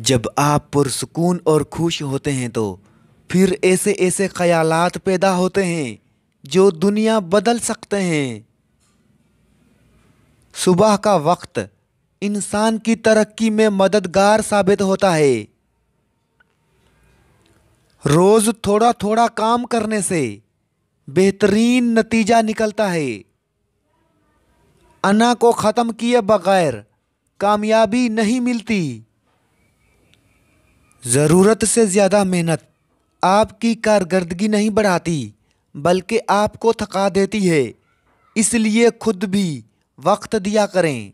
जब आप पुरसुकून और खुश होते हैं तो फिर ऐसे ऐसे ख्यालात पैदा होते हैं जो दुनिया बदल सकते हैं। सुबह का वक्त इंसान की तरक्की में मददगार साबित होता है। रोज थोड़ा थोड़ा काम करने से बेहतरीन नतीजा निकलता है। अना को ख़त्म किए बगैर कामयाबी नहीं मिलती। ज़रूरत से ज़्यादा मेहनत आपकी कारकर्दगी नहीं बढ़ाती बल्कि आपको थका देती है। इसलिए खुद भी वक्त दिया करें।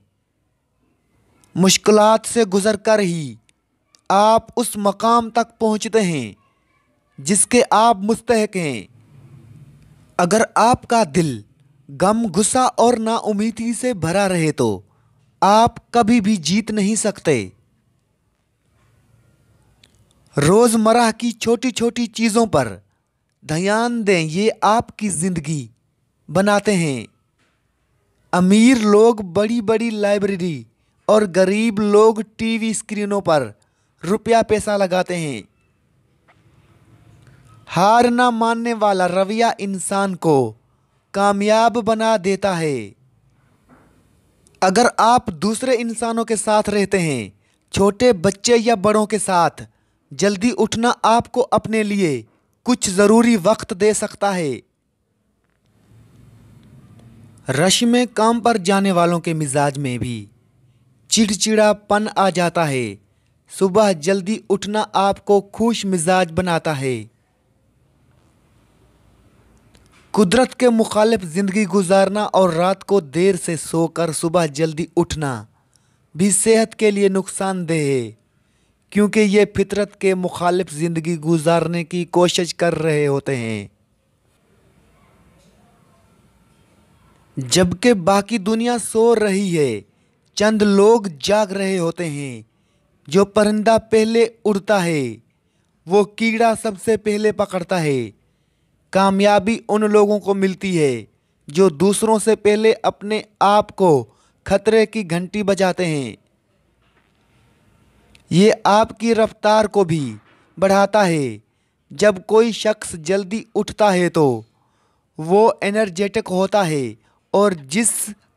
मुश्किलात से गुजर कर ही आप उस मकाम तक पहुंचते हैं जिसके आप मुस्तहक हैं। अगर आपका दिल गम, गुस्सा और नाउमीदी से भरा रहे तो आप कभी भी जीत नहीं सकते। रोज़मर्रा की छोटी छोटी चीज़ों पर ध्यान दें, ये आपकी ज़िंदगी बनाते हैं। अमीर लोग बड़ी बड़ी लाइब्रेरी और गरीब लोग टीवी स्क्रीनों पर रुपया पैसा लगाते हैं। हार ना मानने वाला रवैया इंसान को कामयाब बना देता है। अगर आप दूसरे इंसानों के साथ रहते हैं, छोटे बच्चे या बड़ों के साथ, जल्दी उठना आपको अपने लिए कुछ ज़रूरी वक्त दे सकता है। रश में काम पर जाने वालों के मिजाज में भी चिड़चिड़ापन आ जाता है। सुबह जल्दी उठना आपको खुश मिजाज बनाता है। कुदरत के मुखालिफ ज़िंदगी गुजारना और रात को देर से सोकर सुबह जल्दी उठना भी सेहत के लिए नुकसानदेह है, क्योंकि ये फितरत के मुखालिफ ज़िंदगी गुजारने की कोशिश कर रहे होते हैं, जबकि बाकी दुनिया सो रही है। चंद लोग जाग रहे होते हैं। जो परिंदा पहले उड़ता है वो कीड़ा सबसे पहले पकड़ता है। कामयाबी उन लोगों को मिलती है जो दूसरों से पहले अपने आप को खतरे की घंटी बजाते हैं। ये आपकी रफ्तार को भी बढ़ाता है। जब कोई शख्स जल्दी उठता है तो वो एनर्जेटिक होता है और जिस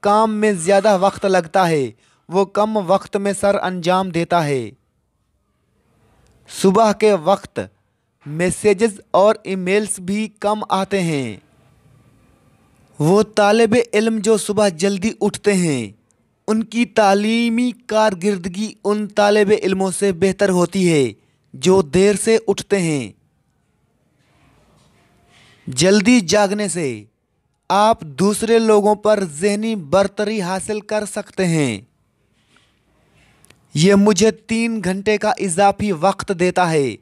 काम में ज़्यादा वक्त लगता है वो कम वक्त में सर अंजाम देता है। सुबह के वक्त मैसेजेस और ईमेल्स भी कम आते हैं। वो तालिब इल्म जो सुबह जल्दी उठते हैं उनकी तालीमी कारकिर्दगी उन तालिब इल्मों से बेहतर होती है जो देर से उठते हैं। जल्दी जागने से आप दूसरे लोगों पर ज़हनी बरतरी हासिल कर सकते हैं। ये मुझे 3 घंटे का इजाफी वक्त देता है।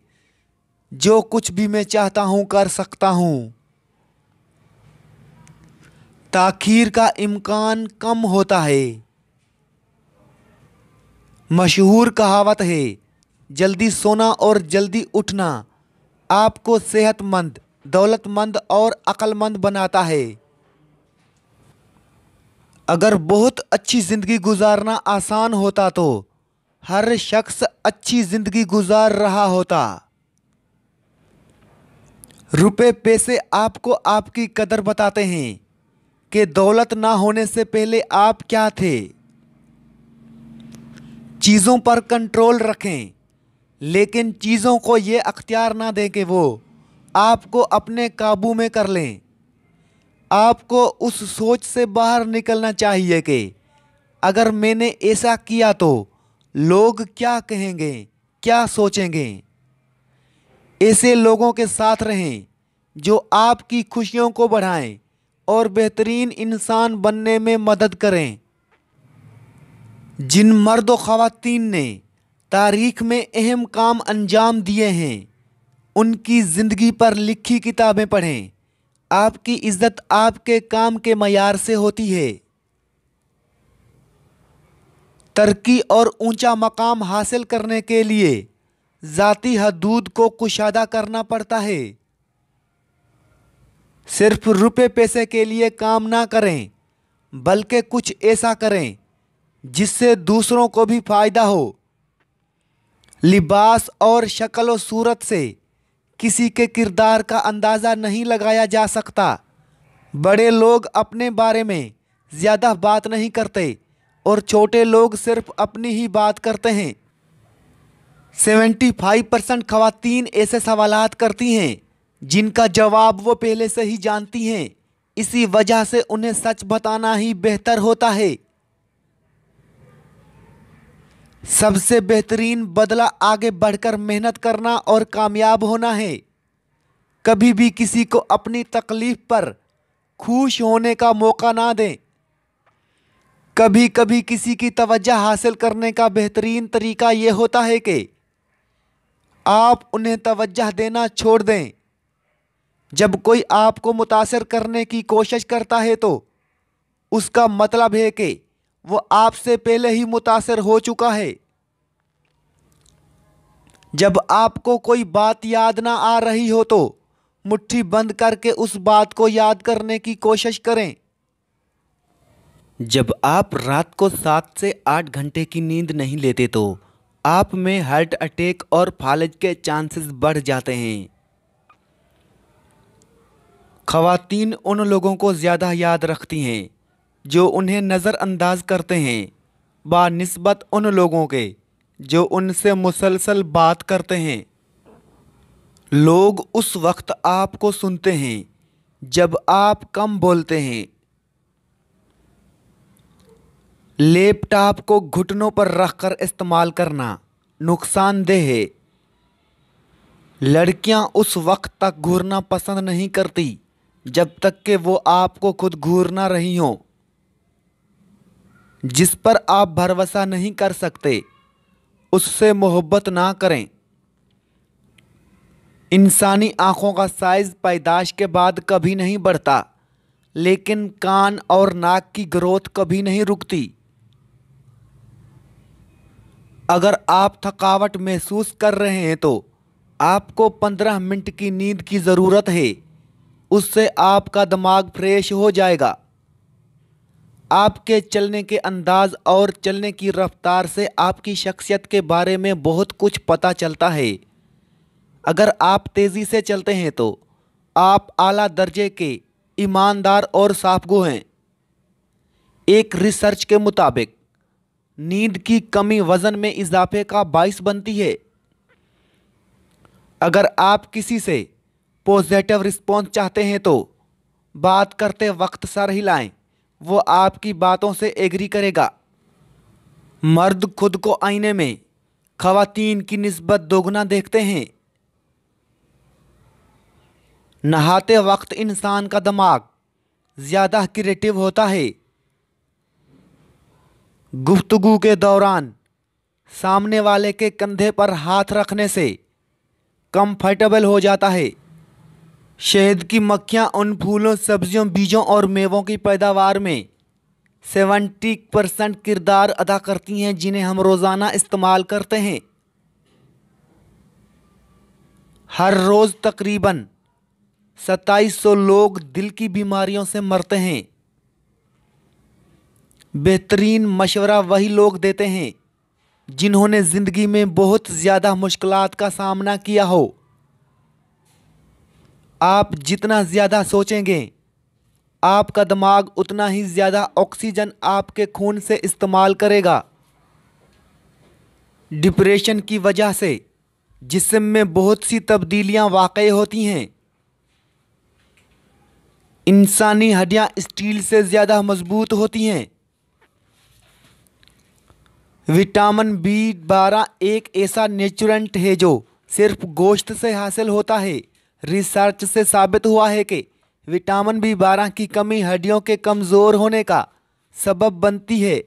जो कुछ भी मैं चाहता हूँ कर सकता हूँ। ताख़ीर का इम्कान कम होता है। मशहूर कहावत है, जल्दी सोना और जल्दी उठना आपको सेहतमंद, दौलतमंद और अक्लमंद बनाता है। अगर बहुत अच्छी ज़िंदगी गुजारना आसान होता तो हर शख्स अच्छी ज़िंदगी गुजार रहा होता। रुपए पैसे आपको आपकी कदर बताते हैं कि दौलत ना होने से पहले आप क्या थे। चीज़ों पर कंट्रोल रखें, लेकिन चीज़ों को ये अख्तियार ना दें कि वो आपको अपने काबू में कर लें। आपको उस सोच से बाहर निकलना चाहिए कि अगर मैंने ऐसा किया तो लोग क्या कहेंगे, क्या सोचेंगे। ऐसे लोगों के साथ रहें जो आपकी खुशियों को बढ़ाएं और बेहतरीन इंसान बनने में मदद करें। जिन मर्द व ख़वातीन ने तारीख़ में अहम काम अंजाम दिए हैं उनकी ज़िंदगी पर लिखी किताबें पढ़ें। आपकी इज़्ज़त आपके काम के मयार से होती है। तरक्की और ऊंचा मकाम हासिल करने के लिए ज़ाती हदूद को कुशादा करना पड़ता है। सिर्फ रुपए पैसे के लिए काम ना करें, बल्कि कुछ ऐसा करें जिससे दूसरों को भी फ़ायदा हो। लिबास और शक्ल व सूरत से किसी के किरदार का अंदाज़ा नहीं लगाया जा सकता। बड़े लोग अपने बारे में ज़्यादा बात नहीं करते और छोटे लोग सिर्फ अपनी ही बात करते हैं। 75% खवातीन ऐसे सवालात करती हैं जिनका जवाब वो पहले से ही जानती हैं। इसी वजह से उन्हें सच बताना ही बेहतर होता है। सबसे बेहतरीन बदला आगे बढ़कर मेहनत करना और कामयाब होना है। कभी भी किसी को अपनी तकलीफ पर खुश होने का मौका ना दें। कभी कभी किसी की तवज्जो हासिल करने का बेहतरीन तरीका यह होता है कि आप उन्हें तवज्जो देना छोड़ दें। जब कोई आपको मुतासिर करने की कोशिश करता है तो उसका मतलब है कि वो आपसे पहले ही मुतासिर हो चुका है। जब आपको कोई बात याद ना आ रही हो तो मुट्ठी बंद करके उस बात को याद करने की कोशिश करें। जब आप रात को 7 से 8 घंटे की नींद नहीं लेते तो आप में हार्ट अटैक और फालिज के चांसेस बढ़ जाते हैं। खवातीन उन लोगों को ज़्यादा याद रखती हैं जो उन्हें नज़रअंदाज करते हैं बानिस्बत उन लोगों के जो उनसे मुसलसल बात करते हैं। लोग उस वक्त आपको सुनते हैं जब आप कम बोलते हैं। लैपटॉप को घुटनों पर रखकर इस्तेमाल करना नुकसानदेह है। लड़कियां उस वक्त तक घूरना पसंद नहीं करती जब तक कि वो आपको खुद घूर ना रही हों। जिस पर आप भरोसा नहीं कर सकते उससे मोहब्बत ना करें। इंसानी आँखों का साइज़ पैदाश के बाद कभी नहीं बढ़ता, लेकिन कान और नाक की ग्रोथ कभी नहीं रुकती। अगर आप थकावट महसूस कर रहे हैं तो आपको 15 मिनट की नींद की ज़रूरत है। उससे आपका दिमाग फ्रेश हो जाएगा। आपके चलने के अंदाज और चलने की रफ्तार से आपकी शख्सियत के बारे में बहुत कुछ पता चलता है। अगर आप तेज़ी से चलते हैं तो आप आला दर्जे के ईमानदार और साफ़गो हैं। एक रिसर्च के मुताबिक नींद की कमी वज़न में इजाफे का बाइस बनती है। अगर आप किसी से पॉजिटिव रिस्पॉन्स चाहते हैं तो बात करते वक्त सर हिलाएं, वो आपकी बातों से एग्री करेगा। मर्द खुद को आईने में खवातीन की निस्बत दोगुना देखते हैं। नहाते वक्त इंसान का दिमाग ज़्यादा क्रिएटिव होता है। गुफ्तगू के दौरान सामने वाले के कंधे पर हाथ रखने से कंफर्टेबल हो जाता है। शहद की मक्खियाँ उन फूलों, सब्जियों, बीजों और मेवों की पैदावार में 70% किरदार अदा करती हैं जिन्हें हम रोज़ाना इस्तेमाल करते हैं। हर रोज़ तकरीबन 2700 लोग दिल की बीमारियों से मरते हैं। बेहतरीन मशवरा वही लोग देते हैं जिन्होंने ज़िंदगी में बहुत ज़्यादा मुश्किलात का सामना किया हो। आप जितना ज़्यादा सोचेंगे आपका दिमाग उतना ही ज़्यादा ऑक्सीजन आपके खून से इस्तेमाल करेगा। डिप्रेशन की वजह से जिस्म में बहुत सी तब्दीलियां वाक़ई होती हैं। इंसानी हड्डियां स्टील से ज़्यादा मजबूत होती हैं। विटामिन B12 एक ऐसा न्यूट्रिएंट है जो सिर्फ गोश्त से हासिल होता है। रिसर्च से साबित हुआ है कि विटामिन B12 की कमी हड्डियों के कमज़ोर होने का सबब बनती है।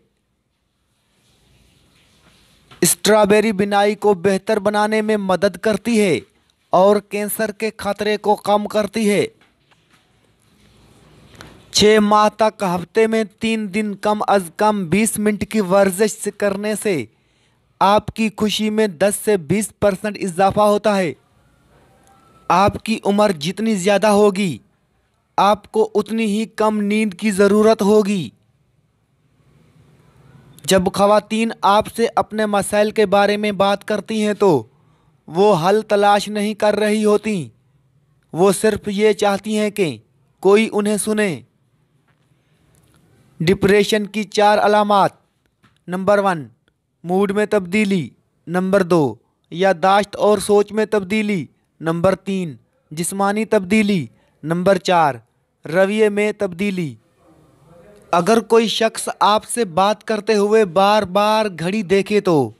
स्ट्रॉबेरी बिनाई को बेहतर बनाने में मदद करती है और कैंसर के खतरे को कम करती है। 6 माह तक हफ्ते में 3 दिन कम अज़ कम 20 मिनट की वर्जिश करने से आपकी खुशी में 10 से 20% इजाफा होता है। आपकी उम्र जितनी ज़्यादा होगी आपको उतनी ही कम नींद की ज़रूरत होगी। जब ख़वातीन आपसे अपने मसाइल के बारे में बात करती हैं तो वो हल तलाश नहीं कर रही होती, वो सिर्फ ये चाहती हैं कि कोई उन्हें सुने। डिप्रेशन की 4 अलामात। नंबर 1, मूड में तब्दीली। नंबर 2, याददाश्त और सोच में तब्दीली। नंबर 3, जिस्मानी तब्दीली। नंबर 4, रवैये में तब्दीली। अगर कोई शख्स आपसे बात करते हुए बार बार घड़ी देखे तो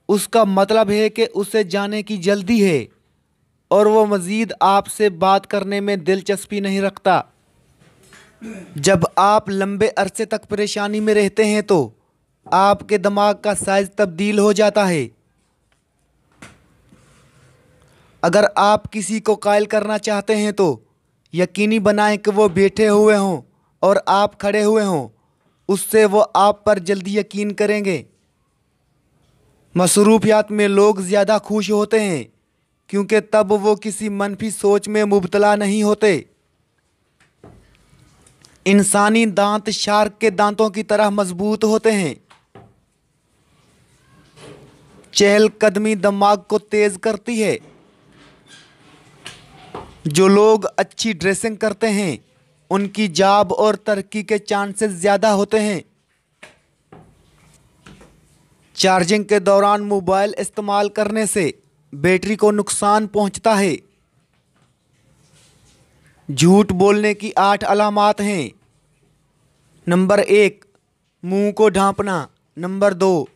उसका मतलब है कि उसे जाने की जल्दी है और वो मज़ीद आपसे बात करने में दिलचस्पी नहीं रखता। जब आप लंबे अरसे तक परेशानी में रहते हैं तो आपके दिमाग का साइज तब्दील हो जाता है। अगर आप किसी को कायल करना चाहते हैं तो यकीनी बनाएं कि वो बैठे हुए हों और आप खड़े हुए हों, उससे वो आप पर जल्दी यकीन करेंगे। मसरूफियात में लोग ज़्यादा खुश होते हैं क्योंकि तब वो किसी मनफी सोच में मुब्तला नहीं होते। इंसानी दांत शार्क के दांतों की तरह मजबूत होते हैं। चहलकदमी दिमाग को तेज करती है। जो लोग अच्छी ड्रेसिंग करते हैं उनकी जॉब और तरक्की के चांसेस ज़्यादा होते हैं। चार्जिंग के दौरान मोबाइल इस्तेमाल करने से बैटरी को नुकसान पहुंचता है। झूठ बोलने की 8 अलामात हैं। नंबर 1, मुंह को ढांपना। नंबर 2,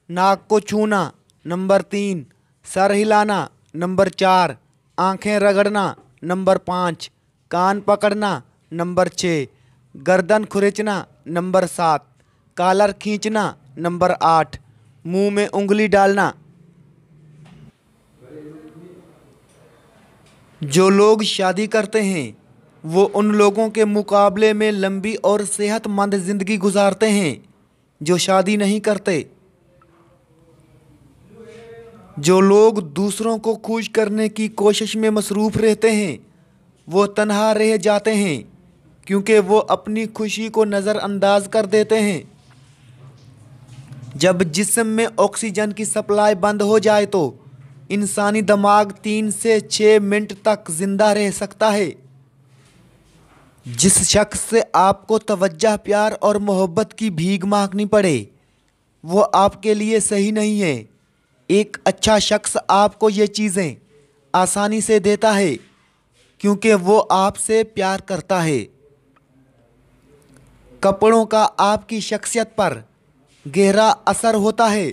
नाक को छूना। नंबर 3, सर हिलाना। नंबर 4, आंखें रगड़ना। नंबर 5, कान पकड़ना। नंबर 6, गर्दन खुरचना। नंबर 7, कॉलर खींचना। नंबर 8, मुंह में उंगली डालना। जो लोग शादी करते हैं वो उन लोगों के मुकाबले में लंबी और सेहतमंद ज़िंदगी गुजारते हैं जो शादी नहीं करते। जो लोग दूसरों को खुश करने की कोशिश में मसरूफ़ रहते हैं वो तन्हा रह जाते हैं क्योंकि वो अपनी खुशी को नज़रअंदाज कर देते हैं। जब जिस्म में ऑक्सीजन की सप्लाई बंद हो जाए तो इंसानी दिमाग 3 से 6 मिनट तक ज़िंदा रह सकता है। जिस शख्स से आपको तवज्जो, प्यार और मोहब्बत की भीख मांगनी पड़े वो आपके लिए सही नहीं है। एक अच्छा शख्स आपको ये चीज़ें आसानी से देता है क्योंकि वो आपसे प्यार करता है। कपड़ों का आपकी शख्सियत पर गहरा असर होता है।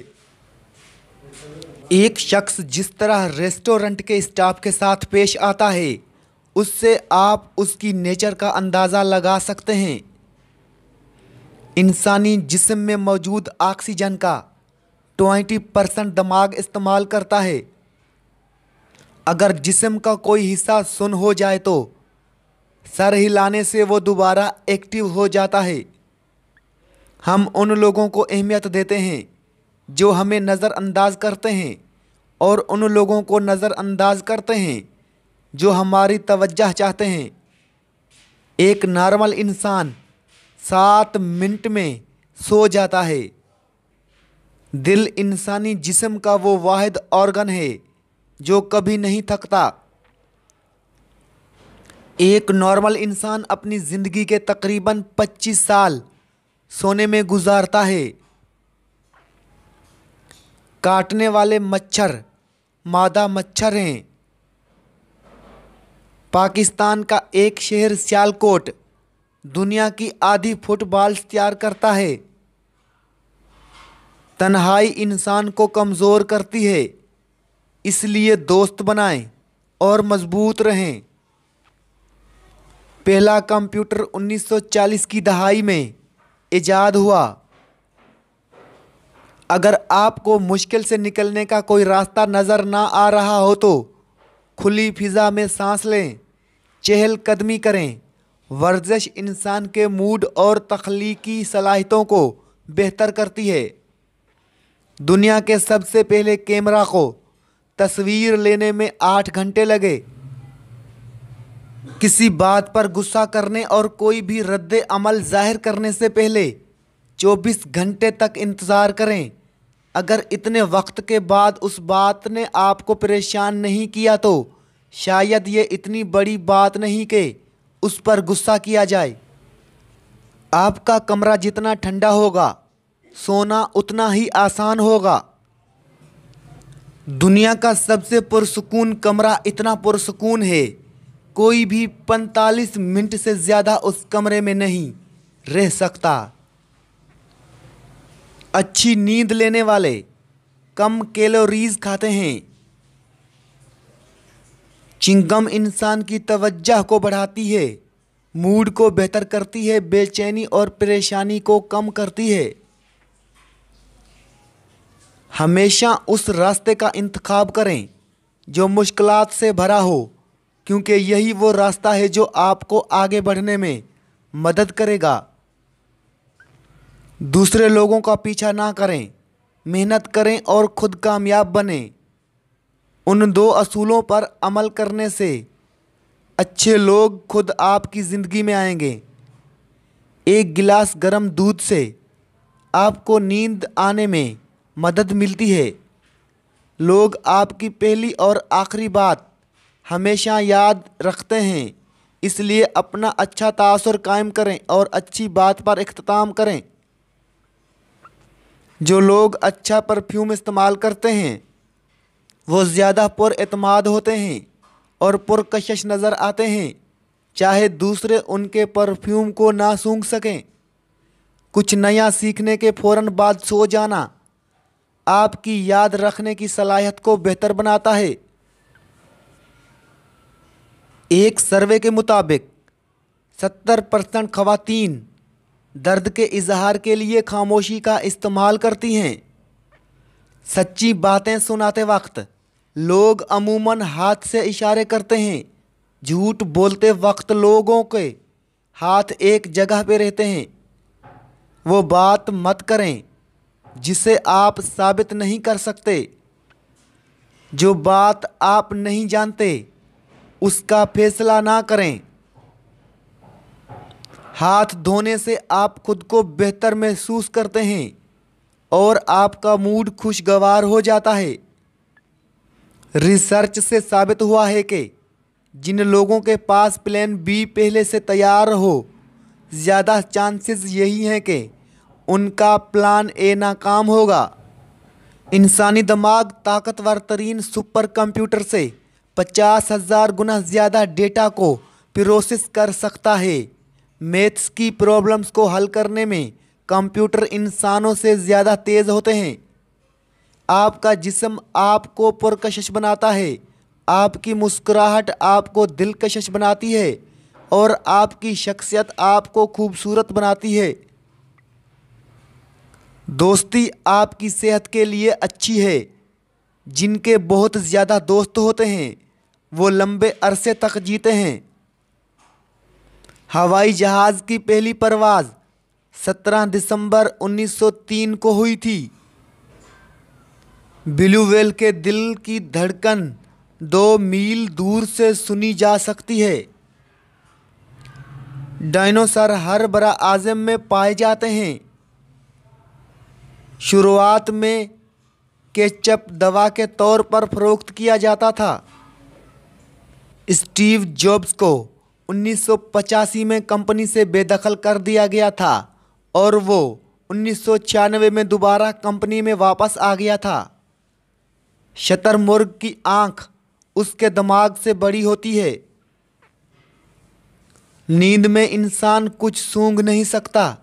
एक शख्स जिस तरह रेस्टोरेंट के स्टाफ के साथ पेश आता है उससे आप उसकी नेचर का अंदाज़ा लगा सकते हैं। इंसानी जिस्म में मौजूद ऑक्सीजन का 20% दिमाग इस्तेमाल करता है। अगर जिस्म का कोई हिस्सा सुन्न हो जाए तो सर हिलाने से वो दोबारा एक्टिव हो जाता है। हम उन लोगों को अहमियत देते हैं जो हमें नज़रअंदाज करते हैं और उन लोगों को नज़रअंदाज करते हैं जो हमारी तवज्जो चाहते हैं। एक नॉर्मल इंसान 7 मिनट में सो जाता है। दिल इंसानी जिस्म का वो वाहिद ऑर्गन है जो कभी नहीं थकता। एक नॉर्मल इंसान अपनी ज़िंदगी के तकरीबन 25 साल सोने में गुजारता है। काटने वाले मच्छर मादा मच्छर हैं। पाकिस्तान का एक शहर सियालकोट दुनिया की आधी फुटबॉल्स तैयार करता है। तन्हाई इंसान को कमज़ोर करती है, इसलिए दोस्त बनाएं और मजबूत रहें। पहला कंप्यूटर 1940 की दहाई में इजाद हुआ। अगर आपको मुश्किल से निकलने का कोई रास्ता नज़र ना आ रहा हो तो खुली फिज़ा में सांस लें, चहलकदमी करें। वर्जिश इंसान के मूड और तख्लीकी सलाहियतों को बेहतर करती है। दुनिया के सबसे पहले कैमरा को तस्वीर लेने में 8 घंटे लगे। किसी बात पर गुस्सा करने और कोई भी रद्द अमल जाहिर करने से पहले 24 घंटे तक इंतज़ार करें। अगर इतने वक्त के बाद उस बात ने आपको परेशान नहीं किया तो शायद ये इतनी बड़ी बात नहीं कि उस पर गुस्सा किया जाए। आपका कमरा जितना ठंडा होगा, सोना उतना ही आसान होगा। दुनिया का सबसे पुरसुकून कमरा इतना पुरसुकून है, कोई भी 45 मिनट से ज़्यादा उस कमरे में नहीं रह सकता। अच्छी नींद लेने वाले कम कैलोरीज खाते हैं। चिंगम इंसान की तवज्जो को बढ़ाती है, मूड को बेहतर करती है, बेचैनी और परेशानी को कम करती है। हमेशा उस रास्ते का इंतखाब करें जो मुश्किलात से भरा हो, क्योंकि यही वो रास्ता है जो आपको आगे बढ़ने में मदद करेगा। दूसरे लोगों का पीछा ना करें, मेहनत करें और खुद कामयाब बनें। उन 2 असूलों पर अमल करने से अच्छे लोग खुद आपकी ज़िंदगी में आएंगे। 1 गिलास गर्म दूध से आपको नींद आने में मदद मिलती है। लोग आपकी पहली और आखिरी बात हमेशा याद रखते हैं, इसलिए अपना अच्छा तासुर कायम करें और अच्छी बात पर इख्तिताम करें। जो लोग अच्छा परफ्यूम इस्तेमाल करते हैं वो ज़्यादा पुरएतमाद होते हैं और पुरकशिश नज़र आते हैं, चाहे दूसरे उनके परफ्यूम को ना सूंघ सकें। कुछ नया सीखने के फ़ौरन बाद सो जाना आपकी याद रखने की सलाहियत को बेहतर बनाता है। एक सर्वे के मुताबिक 70% ख़वातीन दर्द के इजहार के लिए खामोशी का इस्तेमाल करती हैं। सच्ची बातें सुनाते वक्त लोग अमूमन हाथ से इशारे करते हैं। झूठ बोलते वक्त लोगों के हाथ एक जगह पे रहते हैं। वो बात मत करें जिसे आप साबित नहीं कर सकते। जो बात आप नहीं जानते उसका फैसला ना करें। हाथ धोने से आप खुद को बेहतर महसूस करते हैं और आपका मूड खुशगवार हो जाता है। रिसर्च से साबित हुआ है कि जिन लोगों के पास प्लान बी पहले से तैयार हो, ज़्यादा चांसेस यही हैं कि उनका प्लान ए नाकाम होगा। इंसानी दिमाग ताकतवर तरीन सुपर कंप्यूटर से 50,000 गुना ज़्यादा डेटा को प्रोसेस कर सकता है। मैथ्स की प्रॉब्लम्स को हल करने में कंप्यूटर इंसानों से ज़्यादा तेज़ होते हैं। आपका जिस्म आपको पुरकशिश बनाता है, आपकी मुस्कुराहट आपको दिलकशिश बनाती है और आपकी शख्सियत आपको खूबसूरत बनाती है। दोस्ती आपकी सेहत के लिए अच्छी है। जिनके बहुत ज़्यादा दोस्त होते हैं वो लंबे अरसे तक जीते हैं। हवाई जहाज़ की पहली परवाज़ 17 दिसंबर 1903 को हुई थी। ब्लू व्हेल के दिल की धड़कन 2 मील दूर से सुनी जा सकती है। डायनासोर हर बरा आज़म में पाए जाते हैं। शुरुआत में केचप दवा के तौर पर फ़रोख्त किया जाता था। स्टीव जॉब्स को 1985 में कंपनी से बेदखल कर दिया गया था और वो 1996 में दोबारा कंपनी में वापस आ गया था। शतरमुर्ग की आँख उसके दिमाग से बड़ी होती है। नींद में इंसान कुछ सूंघ नहीं सकता,